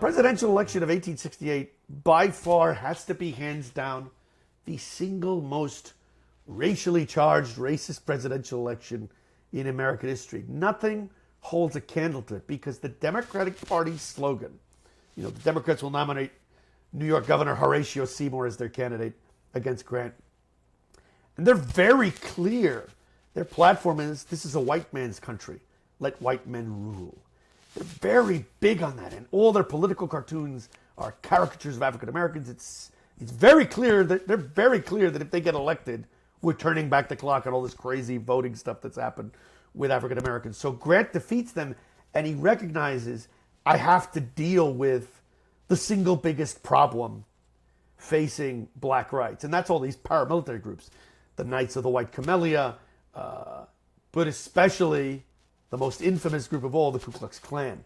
presidential election of 1868 by far has to be hands down the single most racially charged, racist presidential election in American history. Nothing holds a candle to it because the Democratic Party's slogan, the Democrats will nominate New York Governor Horatio Seymour as their candidate against Grant. And they're very clear. Their platform is, this is a white man's country. Let white men rule. They're very big on that. And all their political cartoons are caricatures of African Americans. It's very clear that they're very clear that if they get elected, we're turning back the clock on all this crazy voting stuff that's happened with African Americans. So Grant defeats them, and he recognizes, I have to deal with the single biggest problem facing black rights. And that's all these paramilitary groups, the Knights of the White Camellia, but especially the most infamous group of all, the Ku Klux Klan.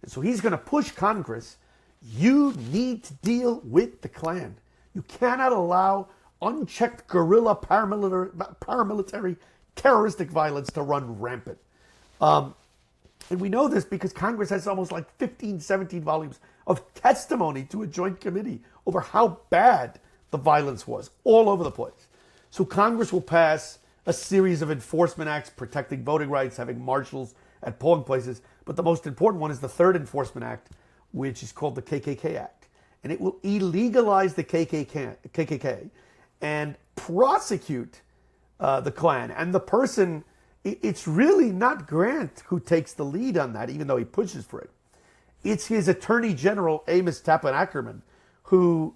And so he's going to push Congress, you need to deal with the Klan. You cannot allow unchecked guerrilla paramilitary terroristic violence to run rampant. And we know this because Congress has almost like 15, 17 volumes of testimony to a joint committee over how bad the violence was all over the place. So Congress will pass a series of enforcement acts protecting voting rights, having marshals at polling places. But the most important one is the third enforcement act, which is called the KKK Act. And it will illegalize the KKK and prosecute the Klan. And the person, it's really not Grant who takes the lead on that, even though he pushes for it. It's his Attorney General, Amos Tappan Ackerman, who,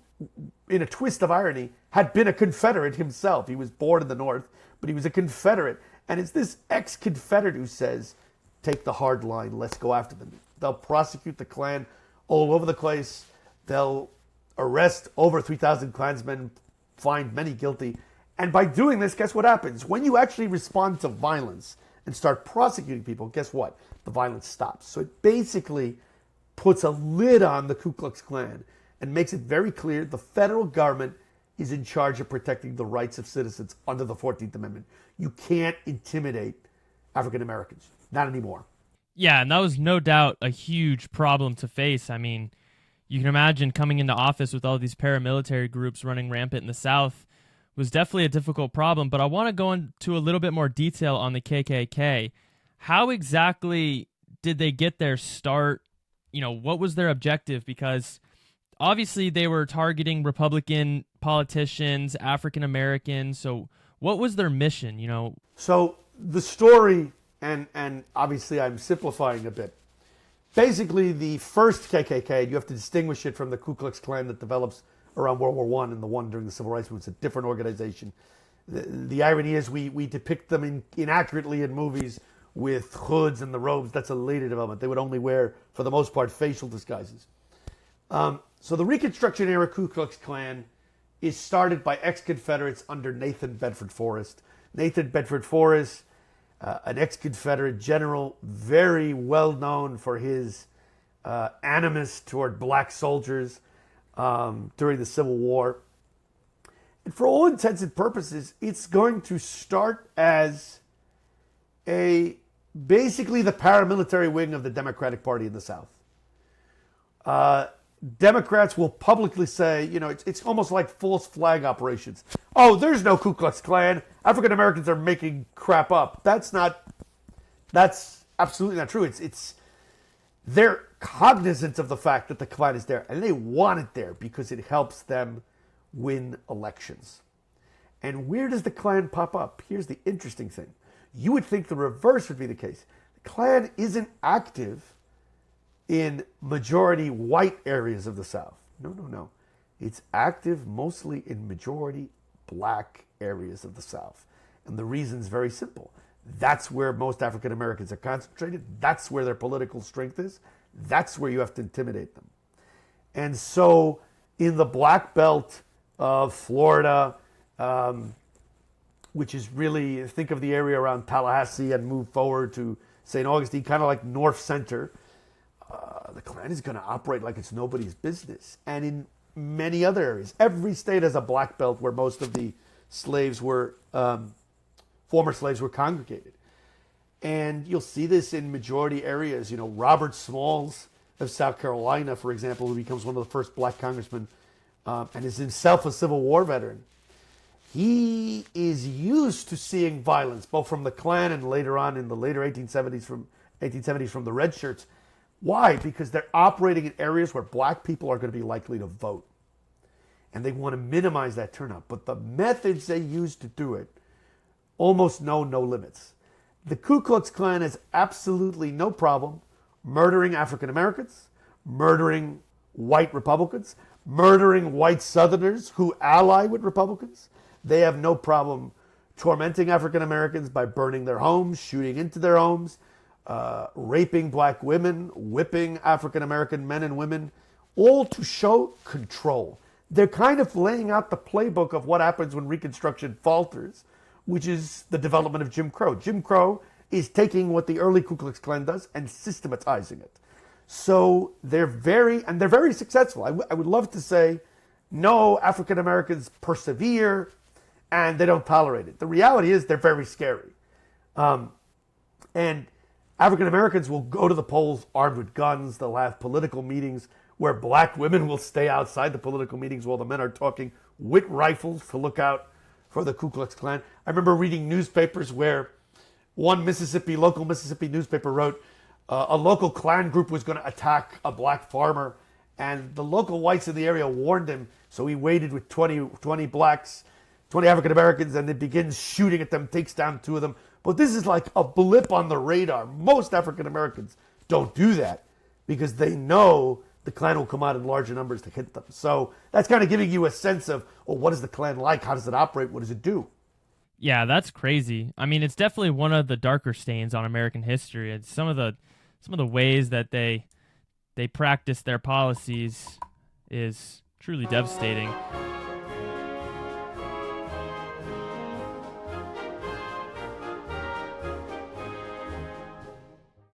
in a twist of irony, had been a Confederate himself. He was born in the North, but he was a Confederate. And it's this ex-Confederate who says, take the hard line, let's go after them. They'll prosecute the Klan all over the place. They'll arrest over 3,000 Klansmen, find many guilty. And by doing this, guess what happens? When you actually respond to violence and start prosecuting people, guess what? The violence stops. So it basically puts a lid on the Ku Klux Klan and makes it very clear the federal government is in charge of protecting the rights of citizens under the 14th Amendment. You can't intimidate African Americans. Not anymore. Yeah, and that was no doubt a huge problem to face. I mean, you can imagine coming into office with all these paramilitary groups running rampant in the South was definitely a difficult problem. But I want to go into a little bit more detail on the KKK. How exactly did they get their start? What was their objective? Because obviously they were targeting Republican politicians, African Americans. So what was their mission? So the story, and obviously I'm simplifying a bit. Basically, the first KKK, you have to distinguish it from the Ku Klux Klan that develops around World War I and the one during the Civil Rights Movement. It's a different organization. The irony is we depict them inaccurately in movies with hoods and the robes. That's a later development. They would only wear, for the most part, facial disguises. So the Reconstruction era Ku Klux Klan is started by ex-Confederates under Nathan Bedford Forrest. Nathan Bedford Forrest, an ex-Confederate general, very well known for his animus toward black soldiers during the Civil War. And for all intents and purposes, it's going to start as basically the paramilitary wing of the Democratic Party in the South. Democrats will publicly say, it's almost like false flag operations. Oh, there's no Ku Klux Klan. African Americans are making crap up. That's absolutely not true. They're cognizant of the fact that the Klan is there, and they want it there because it helps them win elections. And where does the Klan pop up? Here's the interesting thing. You would think the reverse would be the case. The Klan isn't active in majority white areas of the South. No. It's active mostly in majority black areas of the South. And the reason's very simple. That's where most African Americans are concentrated. That's where their political strength is. That's where you have to intimidate them. And so in the Black Belt of Florida, which is really, think of the area around Tallahassee and move forward to St. Augustine, kind of like North Center, the Klan is going to operate like it's nobody's business. And in many other areas, every state has a Black Belt where most of the slaves were, former slaves were congregated. And you'll see this in majority areas. Robert Smalls of South Carolina, for example, who becomes one of the first black congressmen and is himself a Civil War veteran. He is used to seeing violence, both from the Klan and later on in the later 1870s from the Red Shirts. Why? Because they're operating in areas where black people are going to be likely to vote. And they want to minimize that turnout. But the methods they use to do it almost know no limits. The Ku Klux Klan has absolutely no problem murdering African Americans, murdering white Republicans, murdering white Southerners who ally with Republicans. They have no problem tormenting African Americans by burning their homes, shooting into their homes, raping black women, whipping African American men and women, all to show control. They're kind of laying out the playbook of what happens when Reconstruction falters, which is the development of Jim Crow. Jim Crow is taking what the early Ku Klux Klan does and systematizing it. So they're very successful. I would love to say, no, African Americans persevere and they don't tolerate it. The reality is they're very scary. And African Americans will go to the polls armed with guns. They'll have political meetings where black women will stay outside the political meetings while the men are talking with rifles to look out for the Ku Klux Klan. I remember reading newspapers where one local Mississippi newspaper wrote a local Klan group was going to attack a black farmer, and the local whites in the area warned him, so he waited with 20 blacks, 20 African Americans, and it begins shooting at them, takes down 2 of them. But this is like a blip on the radar. Most African Americans don't do that because they know the Klan will come out in larger numbers to hit them. So that's kind of giving you a sense of, what is the Klan like? How does it operate? What does it do? Yeah, that's crazy. I mean, it's definitely one of the darker stains on American history. It's some of the ways that they practice their policies is truly devastating.